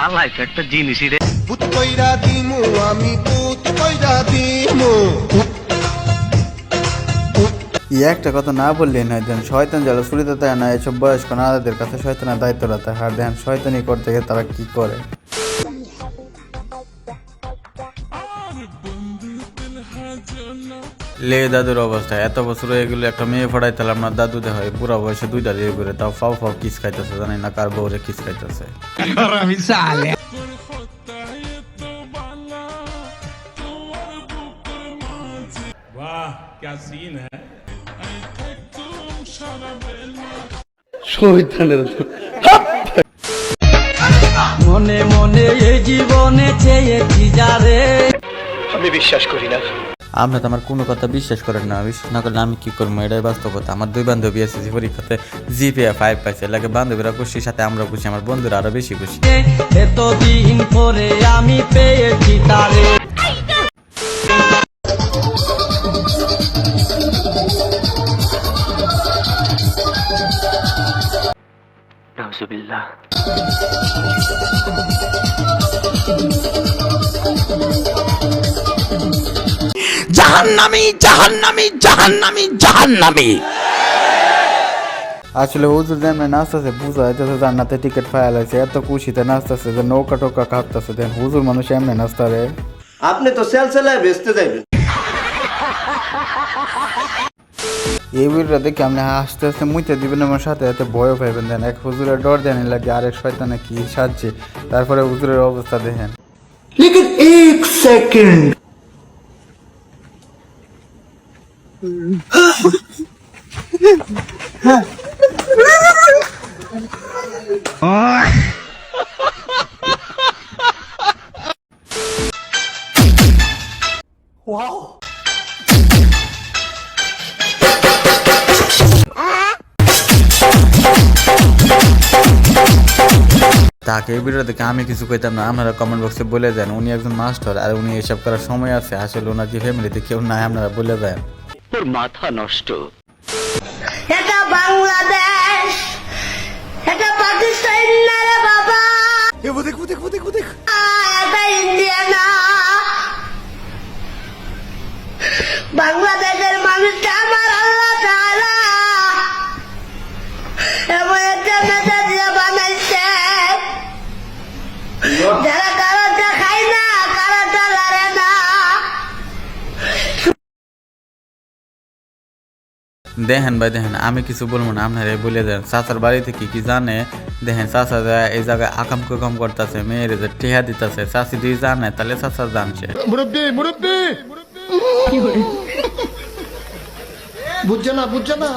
আল্লাহ একটা জিনিসই রে পুত কইরা দিমু আমি পুত কইরা দিমু। একটা কথা না বললেই নয়, দেন শয়তান যারা চুরিতে দেয় না, এসব বয়স্ক নারীদের কাছে শয়তানের দায়িত্বটা থাকে। আর দেন শয়তানি করতে গিয়ে তারা কি করে। লে দাদুর অবস্থা, এত বছর হয়ে গেলো একটা মেয়ে ফড়াইতালাম না, দাদু দেখা হয় পুরা বয়সে দুইটা দিয়ে করে, তাও ফাও ফাও কিস খাইতেছে, জানি না কার বউরে কিস খাইতেছে। वाह क्या सीन है। মনে মনে এই জীবনে চেয়েছি যারে আমি বিশ্বাস করি না। আমরা তো আমার কোনো কথা বিশ্বাস করেন না, বিশ্বাস না করলে আমি কি করবো, এটাই বাস্তবতা। আমার দুই বান্ধবী এসেছি পরীক্ষাতে জিপিএ 5 পাইছে, লাগে বান্ধবীরা খুশি, সাথে আমরা খুশি, আমার বন্ধুরা আরো বেশি খুশি। এতদিন পরে আমি পেয়েছি তারে। নাউজুবিল্লাহ। জাহান্নামী জাহান্নামী জাহান্নামী জাহান্নামী। আসলে হুজুর যেমন নাচতেছে বুঝা যাইতেছে জান্নাতে টিকিট পাওয়া লাগছে, এত খুশিতে নাচতেছে যে নৌকা টোকা কাঁপতেছে। দেন হুজুর মানুষ এমনি নাচতারে। আপনি তো সেল সেলায় বেচতে যাইবেন। এই ভিডিওটা দেখে আপনি আস্তে আস্তে মুইতে দিবেন, আমার সাথে এত ভয়ও পাইবেন। দেন এক হুজুরের ডর দেন লাগে, আরেক শয়তানে কি সাজছে, তারপরে হুজুরের অবস্থা দেখেন। लेकिन एक सेकंड তাকে এই ভিডিও দেখে আমি কিছু কইতাম না, আপনারা কমেন্ট বক্সে বলে দেন উনি একজন মাস্টার আর উনি এসব করার সময় আছে। আসলে ওনার কি ফ্যামিলিতে কেউ নাই, আপনারা বলে দেন। তোর মাথা নষ্ট। এটা বাংলাদেশ, এটা পাকিস্তান না রে বাবা, এটা ইন্ডিয়া না। বাংলাদেশের মানুষটা আমার আল্লাহ তাআলা এমন একটা নেতা দিয়ে বানাইছে, যারা কারোটা খায় না, কারোটা লড়ে না। দেখেন ভাই দেখেন, আমি কিছু বলবো না, আপনারা বলে দেন। চাচার বাড়ি থেকে কি জানে, দেখেন চাচা এই জায়গায় আকাম কুকাম করতেছে, মেয়ের যে টেহা দিতেছে, চাষি যদি জানে তাহলে চাচা জানছে। বুঝছে না বুঝছে না।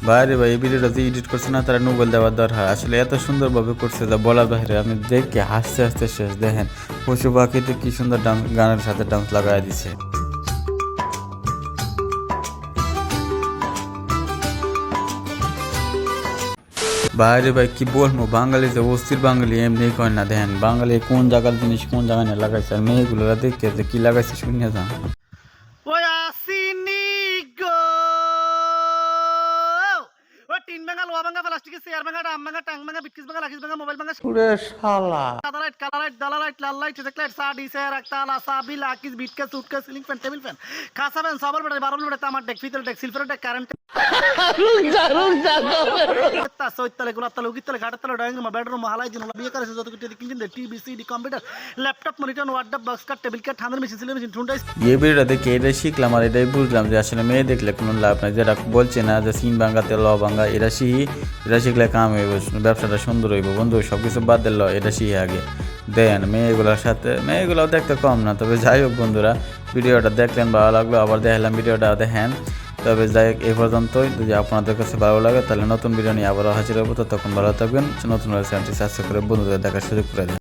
বাইরে ভাই এই ভিডিওটা যে এডিট করছে না, তারা নোবেল দেওয়ার দরকার। আসলে এত সুন্দরভাবে করছে যা বলার বাইরে, আমি দেখে হাসতে হাসতে শেষ। দেখেন পশু পাখিতে কি সুন্দর ডান্স, গানের সাথে ডান্স লাগাই দিছে। বাইরে ভাই কি বলবো, বাঙালি যে অস্থির বাঙালি এমনি কয় না। দেখেন বাঙালি কোন জায়গার জিনিস কোন জায়গায় না লাগাইছে, আর মেয়েগুলোরা দেখতে যে কি লাগাইছে শুনিয়ে যান। ওই আসিনি গো, ও টিন ভাঙা, লোহা ভাঙা, প্লাস্টিকের চেয়ার ভাঙা, ডাম ভাঙা, টাং ভাঙা, বিটকিস ভাঙা, লাকিস ভাঙা, মোবাইল ভাঙা, পুরে শালা সাদা লাইট, কালা লাইট, দালা লাইট, লাল লাইট, চেক লাইট, সাডি চেয়ার, একতালা, সাবি, লাকিস, বিটকেস, suitcase, ceiling fan, table fan, খাসা ফ্যান, সবার বেড়ে, বারো বেড়ে, তামার ডেক, ফিতল ডেক, সিলভার ডেক, কারেন্ট সৈতলে, গোলাপতলে, উকিতলে, ঘাটের ড্রয়িং রুম, বেডরুম, হালাই দিন, বিয়ে করেছে যত কিছু কিনছেন, TV, CD, computer, laptop, monitor, wardrobe, box কাট, টেবিল কাট, ঠান্ডার মেশিন, সিলাই মেশিন, ঠুনটাই। এই ভিডিওটা দেখে এটাই শিখলাম আর এটাই বুঝলাম যে আসলে মেয়ে দেখলে কোনো লাভ নাই। যেটা বলছে না যে সিন ভাঙ্গাতে ল ভাঙ্গা, এটা শিখলে কাম হইব, ব্যবসাটা সুন্দর হইব। বন্ধু সব কিছু বাদ দিল, এটা শিখে আগে দেন। মেয়েগুলোর সাথে মেয়েগুলোও দেখতে কম না। তবে যাই হোক বন্ধুরা, ভিডিওটা দেখলেন, ভালো লাগলো, আবার দেখলাম ভিডিওটা দেখেন। তবে যাই হোক এই পর্যন্তই। যদি আপনাদের কাছে ভালো লাগে তাহলে নতুন ভিডিও নিয়ে আবারও হাজির হবো। তখন ভালো থাকবেন, নতুন চ্যানেলটি সাবস্ক্রাইব করে বন্ধুদের দেখার সুযোগ করে দেন।